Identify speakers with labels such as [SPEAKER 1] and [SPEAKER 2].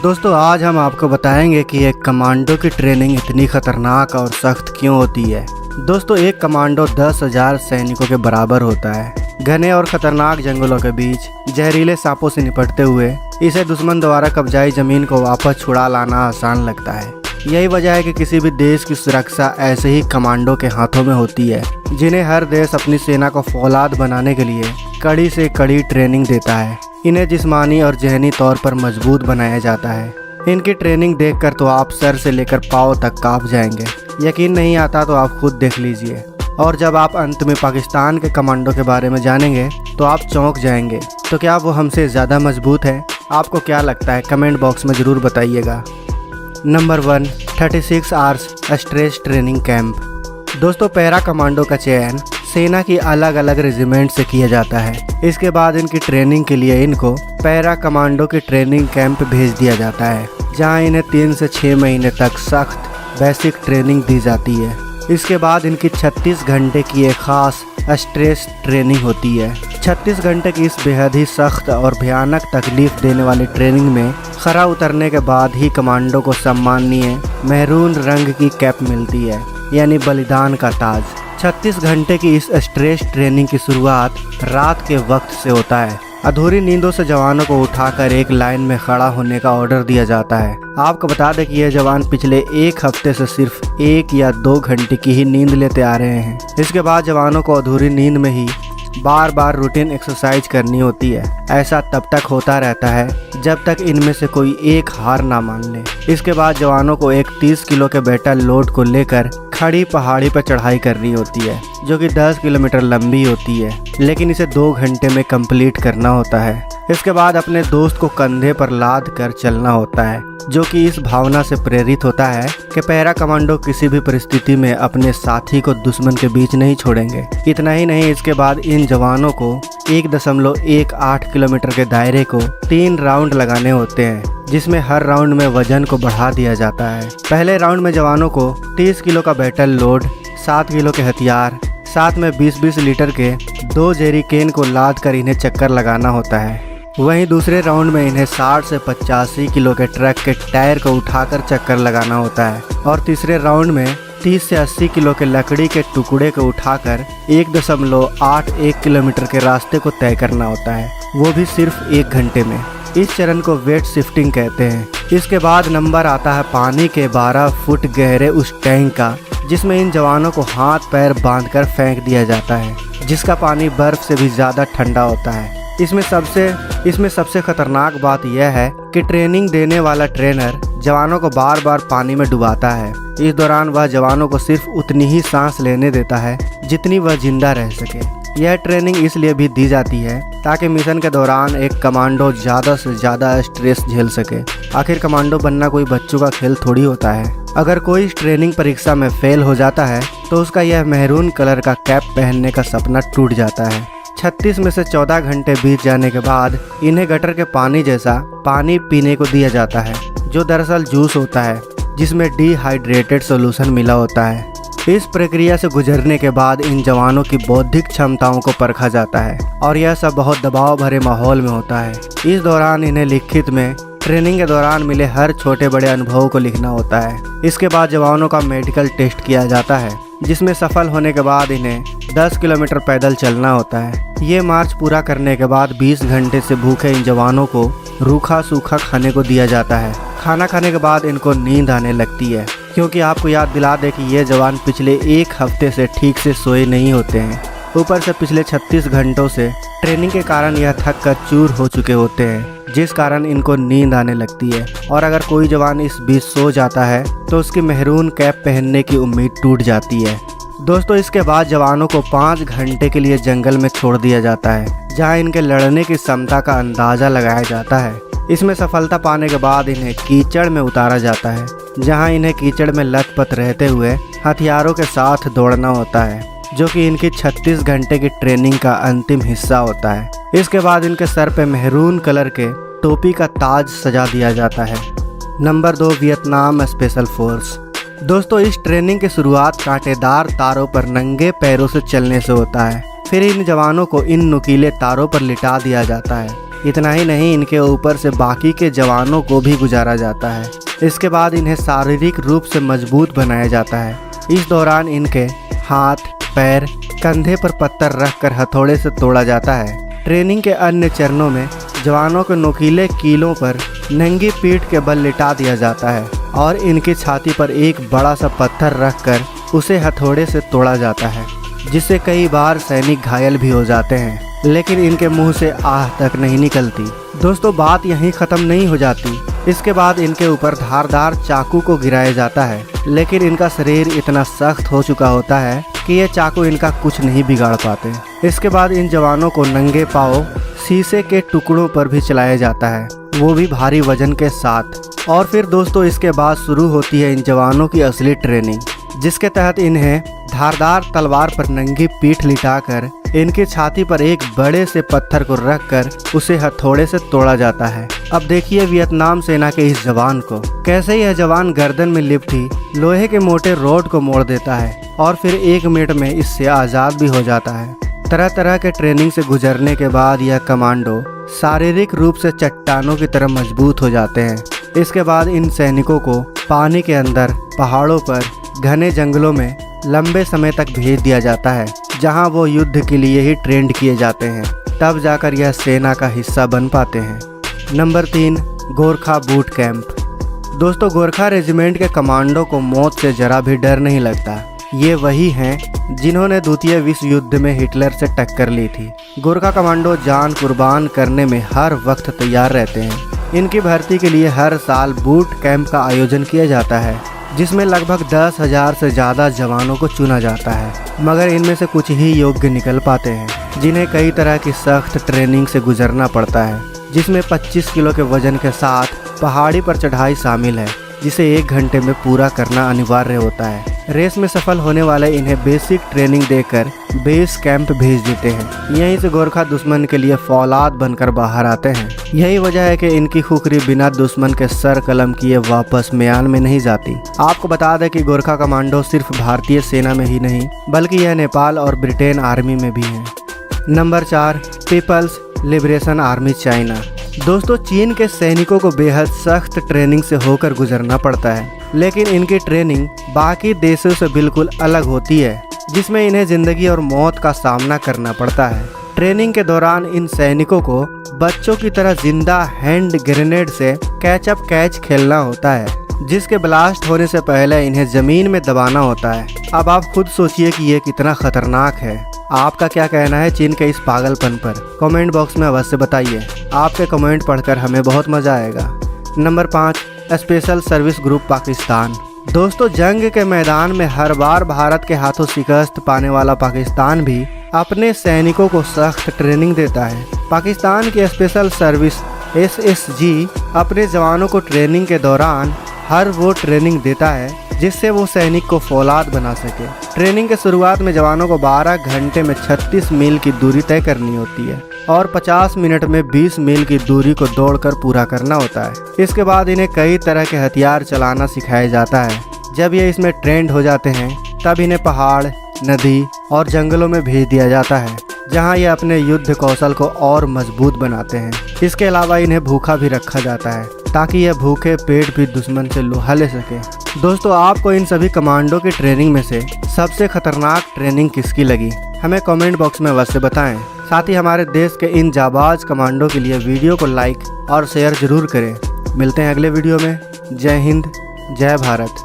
[SPEAKER 1] दोस्तों आज हम आपको बताएंगे कि एक कमांडो की ट्रेनिंग इतनी खतरनाक और सख्त क्यों होती है। दोस्तों एक कमांडो 10,000 सैनिकों के बराबर होता है। घने और खतरनाक जंगलों के बीच जहरीले सांपों से निपटते हुए इसे दुश्मन द्वारा कब्जाई जमीन को वापस छुड़ा लाना आसान लगता है। यही वजह है कि किसी भी देश की सुरक्षा ऐसे ही कमांडो के हाथों में होती है, जिन्हें हर देश अपनी सेना को फौलाद बनाने के लिए कड़ी से कड़ी ट्रेनिंग देता है। इन्हें जिस्मानी और जहनी तौर पर मजबूत बनाया जाता है। इनकी ट्रेनिंग देखकर तो आप सर से लेकर पाँव तक कांप जाएंगे। यकीन नहीं आता तो आप खुद देख लीजिए। और जब आप अंत में पाकिस्तान के कमांडो के बारे में जानेंगे तो आप चौंक जाएंगे। तो क्या वो हमसे ज़्यादा मजबूत है? आपको क्या लगता है? कमेंट बॉक्स में ज़रूर बताइएगा। Number 1, 36 hours stretch training camp. दोस्तों पैरा कमांडो का चयन सेना की अलग अलग रेजिमेंट से किया जाता है। इसके बाद इनकी ट्रेनिंग के लिए इनको पैरा कमांडो की ट्रेनिंग कैंप भेज दिया जाता है, जहां इन्हें 3 से 6 महीने तक सख्त बेसिक ट्रेनिंग दी जाती है। इसके बाद इनकी 36 घंटे की एक खास स्ट्रेस ट्रेनिंग होती है। 36 घंटे की इस बेहद ही सख्त और भयानक तकलीफ देने वाली ट्रेनिंग में खरा उतरने के बाद ही कमांडो को सम्माननीय मैरून रंग की कैप मिलती है, यानी बलिदान का ताज। 36 घंटे की इस स्ट्रेस ट्रेनिंग की शुरुआत रात के वक्त से होता है। अधूरी नींदों से जवानों को उठाकर एक लाइन में खड़ा होने का ऑर्डर दिया जाता है। आपको बता दें कि ये जवान पिछले 1 हफ्ते से सिर्फ 1 या 2 घंटे की ही नींद लेते आ रहे हैं। इसके बाद जवानों को अधूरी नींद में ही बार बार रूटीन एक्सरसाइज करनी होती है। ऐसा तब तक होता रहता है जब तक इनमें से कोई एक हार ना मान ले। इसके बाद जवानों को एक 30 किलो के बैटल लोड को लेकर खड़ी पहाड़ी पर चढ़ाई करनी होती है, जो कि 10 किलोमीटर लंबी होती है, लेकिन इसे 2 घंटे में कंप्लीट करना होता है। इसके बाद अपने दोस्त को कंधे पर लाद कर चलना होता है, जो कि इस भावना से प्रेरित होता है कि पैरा कमांडो किसी भी परिस्थिति में अपने साथी को दुश्मन के बीच नहीं छोड़ेंगे। इतना ही नहीं, इसके बाद इन जवानों को 1.18 किलोमीटर के दायरे को 3 राउंड लगाने होते हैं, जिसमें हर राउंड में वजन को बढ़ा दिया जाता है। पहले राउंड में जवानों को 30 किलो का बैटल लोड, 7 किलो के हथियार, साथ में 20-20 लीटर के 2 जेरिकेन को लाद कर इन्हें चक्कर लगाना होता है। वहीं दूसरे राउंड में इन्हें 60 से 85 किलो के ट्रक के टायर को उठाकर चक्कर लगाना होता है। और तीसरे राउंड में 30 से 80 किलो के लकड़ी के टुकड़े को उठाकर 1.81 किलोमीटर के रास्ते को तय करना होता है, वो भी सिर्फ 1 घंटे में। इस चरण को वेट शिफ्टिंग कहते हैं। इसके बाद नंबर आता है पानी के 12 फुट गहरे उस टैंक का, जिसमें इन जवानों को हाथ पैर बांधकर फेंक दिया जाता है, जिसका पानी बर्फ से भी ज़्यादा ठंडा होता है। इसमें सबसे खतरनाक बात यह है कि ट्रेनिंग देने वाला ट्रेनर जवानों को बार बार पानी में डुबाता है। इस दौरान वह जवानों को सिर्फ उतनी ही सांस लेने देता है जितनी वह जिंदा रह सके। यह ट्रेनिंग इसलिए भी दी जाती है ताकि मिशन के दौरान एक कमांडो ज़्यादा से ज़्यादा स्ट्रेस झेल सके। आखिर कमांडो बनना कोई बच्चों का खेल थोड़ी होता है। अगर कोई इस ट्रेनिंग परीक्षा में फेल हो जाता है तो उसका यह मैरून कलर का कैप पहनने का सपना टूट जाता है। 36 में से 14 घंटे बीत जाने के बाद इन्हें गटर के पानी जैसा पानी पीने को दिया जाता है, जो दरअसल जूस होता है, जिसमें डिहाइड्रेटेड सॉल्यूशन मिला होता है। इस प्रक्रिया से गुजरने के बाद इन जवानों की बौद्धिक क्षमताओं को परखा जाता है, और यह सब बहुत दबाव भरे माहौल में होता है। इस दौरान इन्हें लिखित में ट्रेनिंग के दौरान मिले हर छोटे बड़े अनुभव को लिखना होता है। इसके बाद जवानों का मेडिकल टेस्ट किया जाता है, जिसमें सफल होने के बाद इन्हें 10 किलोमीटर पैदल चलना होता है। ये मार्च पूरा करने के बाद 20 घंटे से भूखे इन जवानों को रूखा सूखा खाने को दिया जाता है। खाना खाने के बाद इनको नींद आने लगती है, क्योंकि आपको याद दिला दे कि ये जवान पिछले 1 हफ्ते से ठीक से सोए नहीं होते हैं। ऊपर से पिछले 36 घंटों से ट्रेनिंग के कारण यह थक कर चूर हो चुके होते हैं, जिस कारण इनको नींद आने लगती है। और अगर कोई जवान इस बीच सो जाता है तो उसकी मैरून कैप पहनने की उम्मीद टूट जाती है। दोस्तों इसके बाद जवानों को 5 घंटे के लिए जंगल में छोड़ दिया जाता है, जहां इनके लड़ने की क्षमता का अंदाज़ा लगाया जाता है। इसमें सफलता पाने के बाद इन्हें कीचड़ में उतारा जाता है, जहां इन्हें कीचड़ में लथपथ रहते हुए हथियारों के साथ दौड़ना होता है, जो कि इनकी 36 घंटे की ट्रेनिंग का अंतिम हिस्सा होता है। इसके बाद इनके सर पे मैरून कलर के टोपी का ताज सजा दिया जाता है। Number 2, Vietnam special force. दोस्तों इस ट्रेनिंग की शुरुआत कांटेदार तारों पर नंगे पैरों से चलने से होता है। फिर इन जवानों को इन नुकीले तारों पर लिटा दिया जाता है। इतना ही नहीं, इनके ऊपर से बाकी के जवानों को भी गुजारा जाता है। इसके बाद इन्हें शारीरिक रूप से मजबूत बनाया जाता है। इस दौरान इनके हाथ, पैर, कंधे पर पत्थर रखकर हथौड़े से तोड़ा जाता है। ट्रेनिंग के अन्य चरणों में जवानों को नुकीले कीलों पर नंगी पीठ के बल लिटा दिया जाता है और इनकी छाती पर एक बड़ा सा पत्थर रखकर उसे हथौड़े से तोड़ा जाता है, जिससे कई बार सैनिक घायल भी हो जाते हैं, लेकिन इनके मुंह से आह तक नहीं निकलती। दोस्तों, बात यहीं ख़त्म नहीं हो जाती। इसके बाद इनके ऊपर धारदार चाकू को गिराया जाता है, लेकिन इनका शरीर इतना सख्त हो चुका होता है कि ये चाकू इनका कुछ नहीं बिगाड़ पाते। इसके बाद इन जवानों को नंगे पांव शीशे के टुकड़ों पर भी चलाया जाता है, वो भी भारी वजन के साथ। और फिर दोस्तों, इसके बाद शुरू होती है इन जवानों की असली ट्रेनिंग, जिसके तहत इन्हें धारदार तलवार पर नंगी पीठ लिटाकर इनकी छाती पर एक बड़े से पत्थर को रखकर उसे हथौड़े से तोड़ा जाता है। अब देखिए वियतनाम सेना के इस जवान को, कैसे यह जवान गर्दन में लिपटी लोहे के मोटे रॉड को मोड़ देता है और फिर 1 मिनट में इससे आज़ाद भी हो जाता है। तरह तरह के ट्रेनिंग से गुजरने के बाद यह कमांडो शारीरिक रूप से चट्टानों की तरह मजबूत हो जाते हैं। इसके बाद इन सैनिकों को पानी के अंदर, पहाड़ों पर, घने जंगलों में लंबे समय तक भेज दिया जाता है, जहां वो युद्ध के लिए ही ट्रेंड किए जाते हैं। तब जाकर यह सेना का हिस्सा बन पाते हैं। Number 3, Gorkha boot camp. दोस्तों, गोरखा रेजिमेंट के कमांडो को मौत से जरा भी डर नहीं लगता। ये वही हैं जिन्होंने द्वितीय विश्व युद्ध में हिटलर से टक्कर ली थी। गोरखा कमांडो जान कुर्बान करने में हर वक्त तैयार रहते हैं। इनकी भर्ती के लिए हर साल बूट कैंप का आयोजन किया जाता है, जिसमें लगभग 10,000 से ज़्यादा जवानों को चुना जाता है, मगर इनमें से कुछ ही योग्य निकल पाते हैं, जिन्हें कई तरह की सख्त ट्रेनिंग से गुजरना पड़ता है, जिसमें 25 किलो के वजन के साथ पहाड़ी पर चढ़ाई शामिल है, जिसे 1 घंटे में पूरा करना अनिवार्य होता है। रेस में सफल होने वाले इन्हें बेसिक ट्रेनिंग देकर बेस कैंप भेज देते हैं। यहीं से गोरखा दुश्मन के लिए फौलाद बनकर बाहर आते हैं। यही वजह है कि इनकी खुखरी बिना दुश्मन के सर कलम किए वापस म्यान में नहीं जाती। आपको बता दें कि गोरखा कमांडो सिर्फ भारतीय सेना में ही नहीं, बल्कि यह नेपाल और ब्रिटेन आर्मी में भी है। Number 4, people's liberation army China. दोस्तों, चीन के सैनिकों को बेहद सख्त ट्रेनिंग से होकर गुजरना पड़ता है, लेकिन इनकी ट्रेनिंग बाकी देशों से बिल्कुल अलग होती है, जिसमें इन्हें जिंदगी और मौत का सामना करना पड़ता है। ट्रेनिंग के दौरान इन सैनिकों को बच्चों की तरह जिंदा हैंड ग्रेनेड से कैच अप कैच खेलना होता है, जिसके ब्लास्ट होने से पहले इन्हें जमीन में दबाना होता है। अब आप खुद सोचिए कि ये कितना खतरनाक है। आपका क्या कहना है चीन के इस पागलपन पर? कमेंट बॉक्स में अवश्य बताइए। आपके कमेंट पढ़कर हमें बहुत मजा आएगा। Number 5, special service group Pakistan. दोस्तों, जंग के मैदान में हर बार भारत के हाथों शिकस्त पाने वाला पाकिस्तान भी अपने सैनिकों को सख्त ट्रेनिंग देता है। पाकिस्तान की स्पेशल सर्विस SSG अपने जवानों को ट्रेनिंग के दौरान हर वो ट्रेनिंग देता है जिससे वो सैनिक को फौलाद बना सके। ट्रेनिंग के शुरुआत में जवानों को 12 घंटे में 36 मील की दूरी तय करनी होती है और 50 मिनट में 20 मील की दूरी को दौड़कर पूरा करना होता है। इसके बाद इन्हें कई तरह के हथियार चलाना सिखाया जाता है। जब ये इसमें ट्रेंड हो जाते हैं, तब इन्हें पहाड़, नदी और जंगलों में भेज दिया जाता है, जहां ये अपने युद्ध कौशल को और मजबूत बनाते हैं। इसके अलावा इन्हें भूखा भी रखा जाता है, ताकि यह भूखे पेट भी दुश्मन से लोहा ले सके। दोस्तों, आपको इन सभी कमांडो की ट्रेनिंग में से सबसे खतरनाक ट्रेनिंग किसकी लगी? हमें कमेंट बॉक्स में अवश्य बताएं। साथ ही हमारे देश के इन जाबाज कमांडो के लिए वीडियो को लाइक और शेयर जरूर करें। मिलते हैं अगले वीडियो में। जय हिंद, जय भारत।